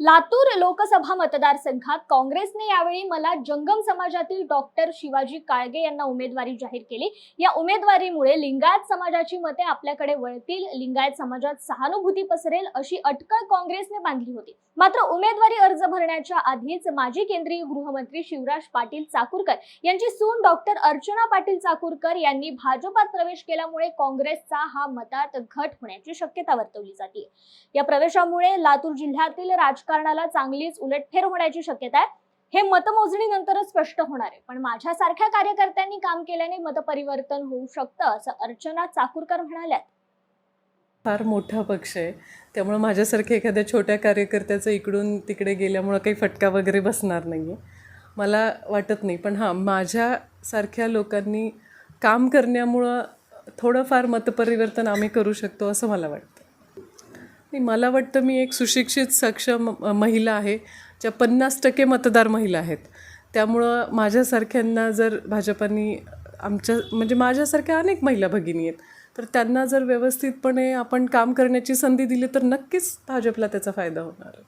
लातूर लोकसभा मतदारसंघात काँग्रेसने यावेळी मला जंगम समाजातील डॉक्टर शिवाजी काळगे यांना उमेदवारी जाहीर केली। या उमेदवारीमुळे लिंगायत समाजाची मते आपल्याकडे वळतील, लिंगायत समाजात सहानुभूती पसरेल अशी अटकळ काँग्रेसने बांधली होती। मात्र उमेदवारी अर्ज भरण्याच्या आधीच माजी केंद्रीय गृहमंत्री शिवराज पाटील चाकूरकर यांची सून डॉक्टर अर्चना पाटील चाकूरकर यांनी भाजपात प्रवेश केल्यामुळे काँग्रेसचा हा मतात घट होण्याची शक्यता वर्तवली जाते। या प्रवेशामुळे लातूर जिल्ह्यातील राजकारणाला चांगलीच उलटफेर होण्याची शक्यता आहे। हे मतमोजणीनंतरच स्पष्ट होणार आहे, पण माझ्यासारख्या कार्यकर्त्यांनी काम केल्याने मतपरिवर्तन होऊ शकतं असं अर्चना चाकूरकर म्हणाल्या। फार मोठा पक्ष आहे, त्यामुळे माझ्यासारख्या एखाद्या छोट्या कार्यकर्त्याचं इकडून तिकडे गेल्यामुळं काही फटका वगैरे बसणार नाही आहे मला वाटत नाही। पण हां, माझ्यासारख्या लोकांनी काम करण्यामुळं थोडंफार मतपरिवर्तन आम्ही करू शकतो असं मला वाटतं। मला वाटतं मी एक सुशिक्षित सक्षम महिला आहे, ज्या 50% मतदार महिला आहेत। त्यामुळं माझ्यासारख्यांना जर भाजपाने म्हणजे माझ्यासारख्या अनेक महिला भगिनी आहेत, तर त्यांना जर व्यवस्थितपणे आपण काम करण्याची संधी दिली तर नक्कीच भाजपला त्याचा फायदा होणार आहे।